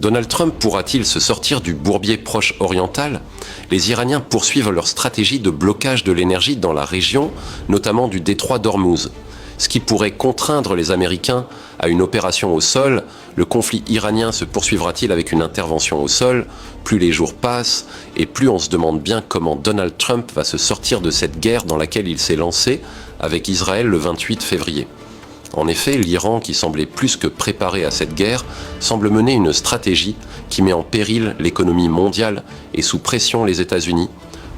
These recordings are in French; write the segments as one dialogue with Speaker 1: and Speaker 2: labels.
Speaker 1: Donald Trump pourra-t-il se sortir du bourbier proche oriental? Les Iraniens poursuivent leur stratégie de blocage de l'énergie dans la région, notamment du détroit d'Ormuz. Ce qui pourrait contraindre les Américains à une opération au sol. Le conflit iranien se poursuivra-t-il avec une intervention au sol? Plus les jours passent et plus on se demande bien comment Donald Trump va se sortir de cette guerre dans laquelle il s'est lancé avec Israël le 28 février. En effet, l'Iran, qui semblait plus que préparé à cette guerre, semble mener une stratégie qui met en péril l'économie mondiale et sous pression les États-Unis,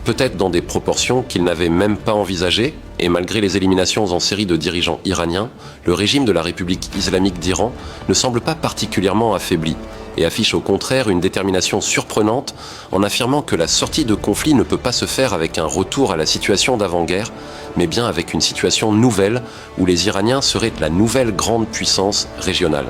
Speaker 1: peut-être dans des proportions qu'il n'avait même pas envisagées, et malgré les éliminations en série de dirigeants iraniens, le régime de la République islamique d'Iran ne semble pas particulièrement affaibli, et affiche au contraire une détermination surprenante en affirmant que la sortie de conflit ne peut pas se faire avec un retour à la situation d'avant-guerre, mais bien avec une situation nouvelle où les Iraniens seraient la nouvelle grande puissance régionale.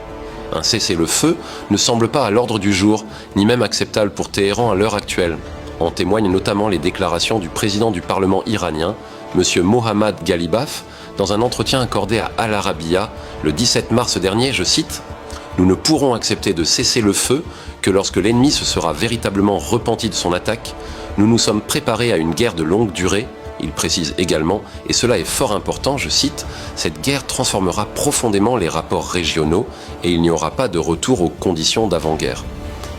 Speaker 1: Un cessez-le-feu ne semble pas à l'ordre du jour, ni même acceptable pour Téhéran à l'heure actuelle. En témoignent notamment les déclarations du président du Parlement iranien, M. Mohammad Ghalibaf, dans un entretien accordé à Al Arabiya le 17 mars dernier, je cite « Nous ne pourrons accepter de cesser le feu que lorsque l'ennemi se sera véritablement repenti de son attaque. Nous nous sommes préparés à une guerre de longue durée. » Il précise également, et cela est fort important, je cite, « Cette guerre transformera profondément les rapports régionaux et il n'y aura pas de retour aux conditions d'avant-guerre. »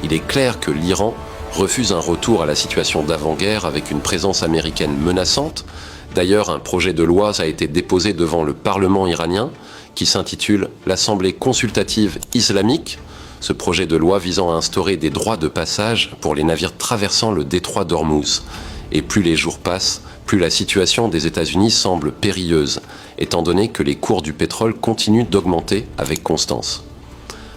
Speaker 1: Il est clair que l'Iran refuse un retour à la situation d'avant-guerre avec une présence américaine menaçante. D'ailleurs, un projet de loi a été déposé devant le Parlement iranien qui s'intitule « L'Assemblée consultative islamique ». Ce projet de loi visant à instaurer des droits de passage pour les navires traversant le détroit d'Ormuz. Et plus les jours passent, plus la situation des États-Unis semble périlleuse, étant donné que les cours du pétrole continuent d'augmenter avec constance.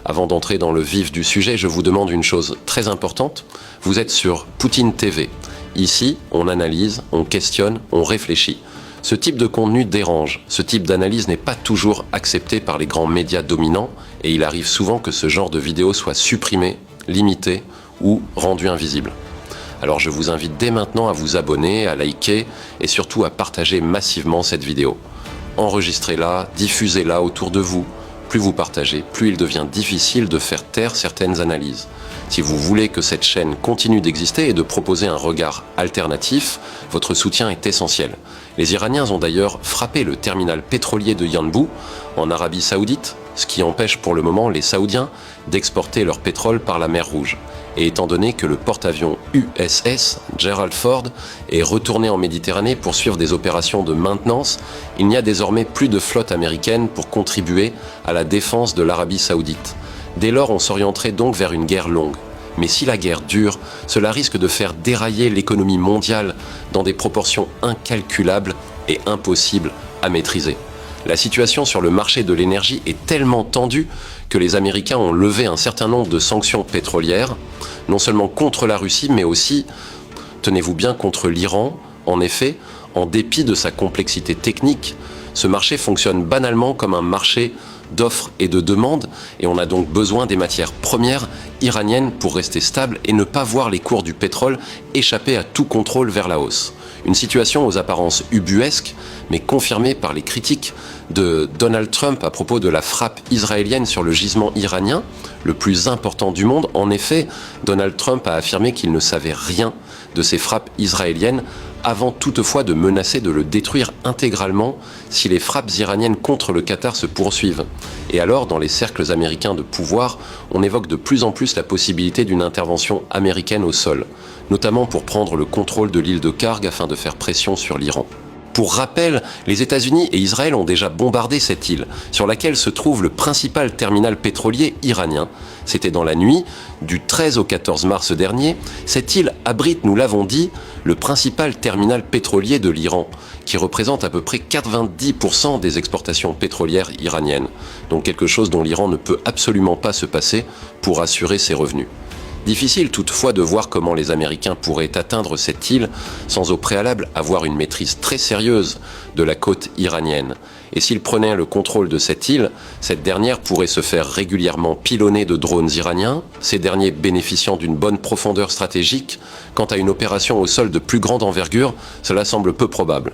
Speaker 1: Avant d'entrer dans le vif du sujet, je vous demande une chose très importante. Vous êtes sur Poutine TV. Ici, on analyse, on questionne, on réfléchit. Ce type de contenu dérange. Ce type d'analyse n'est pas toujours accepté par les grands médias dominants et il arrive souvent que ce genre de vidéos soit supprimé, limité ou rendu invisible. Alors je vous invite dès maintenant à vous abonner, à liker et surtout à partager massivement cette vidéo. Enregistrez-la, diffusez-la autour de vous. Plus vous partagez, plus il devient difficile de faire taire certaines analyses. Si vous voulez que cette chaîne continue d'exister et de proposer un regard alternatif, votre soutien est essentiel. Les Iraniens ont d'ailleurs frappé le terminal pétrolier de Yanbu en Arabie Saoudite, ce qui empêche pour le moment les Saoudiens d'exporter leur pétrole par la mer Rouge. Et étant donné que le porte-avions USS Gerald Ford est retourné en Méditerranée pour suivre des opérations de maintenance, il n'y a désormais plus de flotte américaine pour contribuer à la défense de l'Arabie Saoudite. Dès lors, on s'orienterait donc vers une guerre longue. Mais si la guerre dure, cela risque de faire dérailler l'économie mondiale dans des proportions incalculables et impossibles à maîtriser. La situation sur le marché de l'énergie est tellement tendue que les Américains ont levé un certain nombre de sanctions pétrolières, non seulement contre la Russie, mais aussi, tenez-vous bien, contre l'Iran. En effet, en dépit de sa complexité technique, ce marché fonctionne banalement comme un marché d'offres et de demandes, et on a donc besoin des matières premières iraniennes pour rester stable et ne pas voir les cours du pétrole échapper à tout contrôle vers la hausse. Une situation aux apparences ubuesques, mais confirmée par les critiques de Donald Trump à propos de la frappe israélienne sur le gisement iranien, le plus important du monde. En effet, Donald Trump a affirmé qu'il ne savait rien de ces frappes israéliennes, avant toutefois de menacer de le détruire intégralement si les frappes iraniennes contre le Qatar se poursuivent. Et alors, dans les cercles américains de pouvoir, on évoque de plus en plus la possibilité d'une intervention américaine au sol, notamment pour prendre le contrôle de l'île de Kharg afin de faire pression sur l'Iran. Pour rappel, les États-Unis et Israël ont déjà bombardé cette île, sur laquelle se trouve le principal terminal pétrolier iranien. C'était dans la nuit du 13 au 14 mars dernier. Cette île abrite, nous l'avons dit, le principal terminal pétrolier de l'Iran, qui représente à peu près 90% des exportations pétrolières iraniennes. Donc quelque chose dont l'Iran ne peut absolument pas se passer pour assurer ses revenus. Difficile toutefois de voir comment les Américains pourraient atteindre cette île sans au préalable avoir une maîtrise très sérieuse de la côte iranienne. Et s'ils prenaient le contrôle de cette île, cette dernière pourrait se faire régulièrement pilonner de drones iraniens, ces derniers bénéficiant d'une bonne profondeur stratégique. Quant à une opération au sol de plus grande envergure, cela semble peu probable.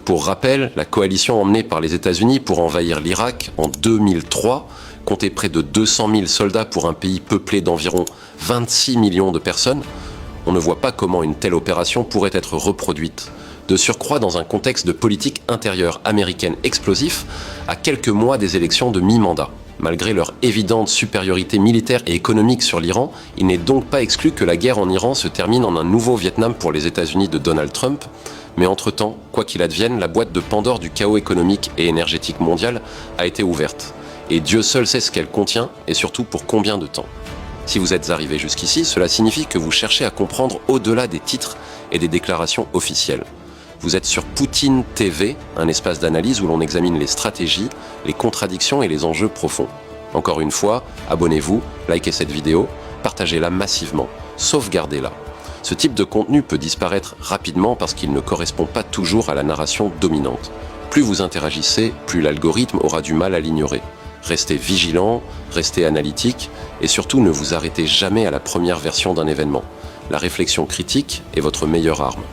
Speaker 1: Pour rappel, la coalition emmenée par les États-Unis pour envahir l'Irak en 2003 Compter près de 200 000 soldats pour un pays peuplé d'environ 26 millions de personnes, on ne voit pas comment une telle opération pourrait être reproduite. De surcroît dans un contexte de politique intérieure américaine explosif, à quelques mois des élections de mi-mandat. Malgré leur évidente supériorité militaire et économique sur l'Iran, il n'est donc pas exclu que la guerre en Iran se termine en un nouveau Vietnam pour les États-Unis de Donald Trump. Mais entre-temps, quoi qu'il advienne, la boîte de Pandore du chaos économique et énergétique mondial a été ouverte. Et Dieu seul sait ce qu'elle contient et surtout pour combien de temps. Si vous êtes arrivé jusqu'ici, cela signifie que vous cherchez à comprendre au-delà des titres et des déclarations officielles. Vous êtes sur Poutine TV, un espace d'analyse où l'on examine les stratégies, les contradictions et les enjeux profonds. Encore une fois, abonnez-vous, likez cette vidéo, partagez-la massivement, sauvegardez-la. Ce type de contenu peut disparaître rapidement parce qu'il ne correspond pas toujours à la narration dominante. Plus vous interagissez, plus l'algorithme aura du mal à l'ignorer. Restez vigilant, restez analytique et surtout ne vous arrêtez jamais à la première version d'un événement. La réflexion critique est votre meilleure arme.